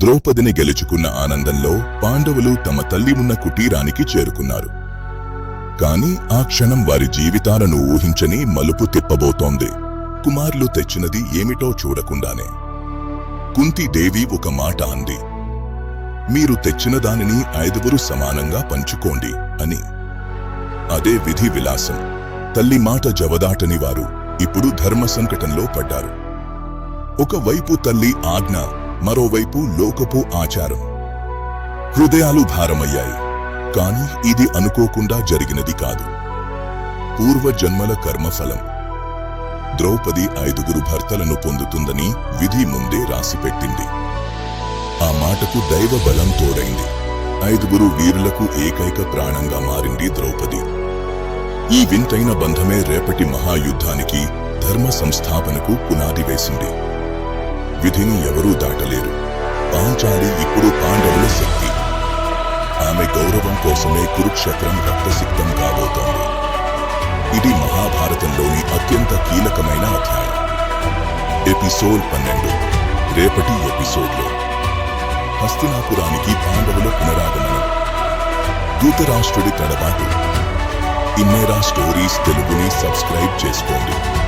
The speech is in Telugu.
ద్రౌపదిని గెలుచుకున్న ఆనందంలో పాండవులు తమ తల్లి ఉన్న కుటీరానికి చేరుకున్నారు. కాని ఆ క్షణం వారి జీవితాలను ఊహించని మలుపు తిప్పబోతోంది. కుమారులు తెచ్చినది ఏమిటో చూడకుండానే కుంతీదేవి ఒక మాట అంది. మీరు తెచ్చిన దానిని 5 సమానంగా పంచుకోండి అని. అదే విధి విలాసం. తల్లి మాట జవదాటని వారు ఇప్పుడు ధర్మ సంకటంలో పడ్డారు. ఒకవైపు తల్లి ఆజ్ఞ, మరోవైపు లోకపు ఆచారం. హృదయాలు భారమయ్యాయి. కాని ఇది అనుకోకుండా జరిగినది కాదు. పూర్వజన్మల కర్మఫలం. ద్రౌపది 5 భర్తలను పొందుతుందని విధి ముందే రాసిపెట్టింది. ఆ మాటకు దైవ బలం తోడైంది. 5 వీరులకు ఏకైక ప్రాణంగా మారింది ద్రౌపది. ఈ వింతైన బంధమే రేపటి మహాయుద్ధానికి, ధర్మ సంస్థాపనకు పునాది వేసింది. విధిని ఎవరూ దాటలేరు. పాంచాలి ఇప్పుడు పాండవుల శక్తి. ఆమె గౌరవం కోసమే కురుక్షేత్రం రక్తసిక్తం కాబోతోంది. ఇది మహాభారతంలోని అత్యంత కీలకమైన అధ్యాయం. ఎపిసోడ్ 12. రేపటి ఎపిసోడ్లో హస్తినాపురానికి పాండవుల పునరాగమనం, ధృతరాష్ట్రుడి తడబాటు. ఇన్నేరా స్టోరీస్ తెలుగుని సబ్స్క్రైబ్ చేసుకోండి.